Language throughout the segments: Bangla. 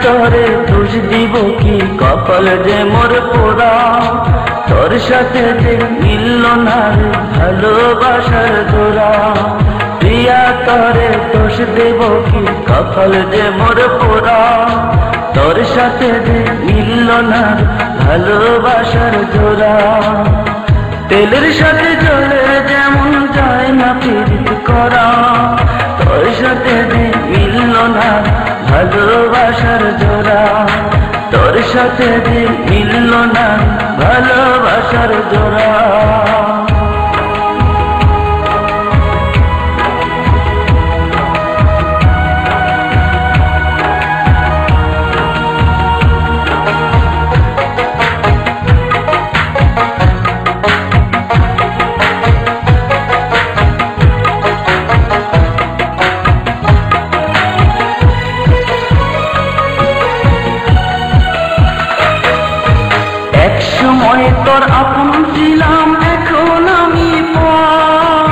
তোরে দোষ দিব কি, কপাল যে মোর পোড়া। তোর সাথে যে মিলল না রে ভালোবাসার জোড়া। প্রিয়া তোরে দোষ দেব কি, কপাল যে মোর পোড়া। তোর সাথে যে মিলল না রে ভালোবাসার জোড়া। তেলের সাথে জলে যেমন যায় না প্রীতি করা, তোর সাথে যে মিলল না ভালোবাসার জোড়া। তোর সাথে যে মিলল না ভালোবাসার জোড়া। একসময় তোর আপন ছিলাম, এখন আমি পর।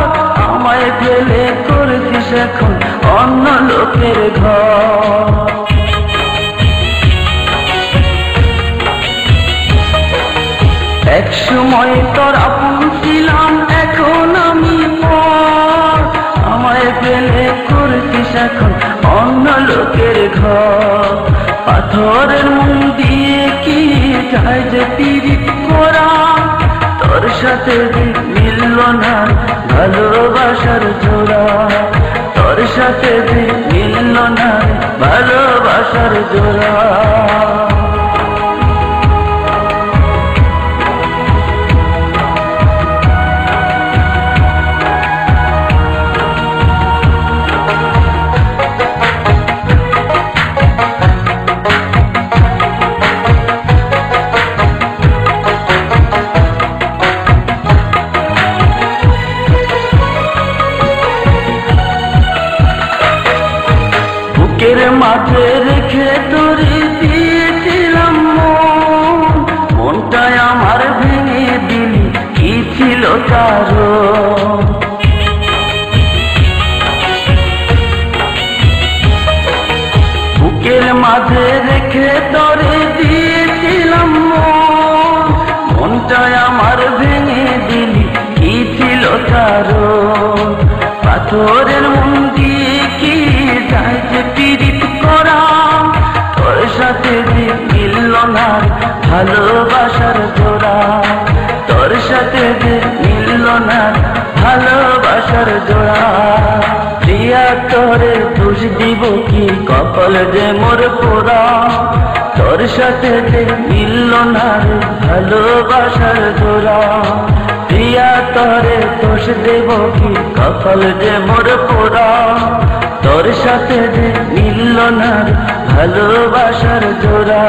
আমায় ফেলে করেছিস এখন অন্য লোকের ঘর। একসময় তোর আপন ছিলাম, এখন আমি পর। আমায় ফেলে করেছিস এখন অন্য লোকের ঘর। পাথরের মন দিয়ে কি যায় যে পীড়িত করা, তোর সাথে যে মিলল না ভালোবাসার জোড়া। তোর সাথে যে মিলল না ভালোবাসার জোড়া। বুকের মাঝে রেখে তোরে দিয়েছিলাম মন, মনটায় আমার ভেঙে দিলি কি ছিল কারণ। বুকের মাঝে রেখে তোরে দিয়েছিলাম মন, মনটায় আমার ভেঙে দিলি কি ছিল কারণ। পাথরের মন দিয়ে কি যায় যে পীড়িত করা, তোর সাথে যে মিলল না ভালোবাসার জোড়া। তোর সাথে যে মিলল না ভালোবাসার জোড়া। প্রিয়া তোরে দোষ দিব কি, কপাল যে মোর পোড়া। তোর সাথে যে মিলল না ভালোবাসার জোড়া। প্রিয়া তোরে দোষ দেব কি, কপাল যে মোর পোড়া। তোর সাথে যে মিলল না ভালোবাসার জোড়া।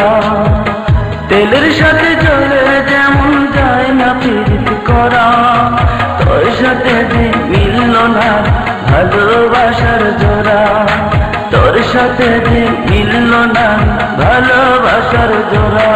তেলের সাথে জলে যেমন যায় না প্রীতি করা, তোর সাথে যে মিলল না ভালোবাসার জোড়া। তোর সাথে যে মিলল না ভালোবাসার জোড়া।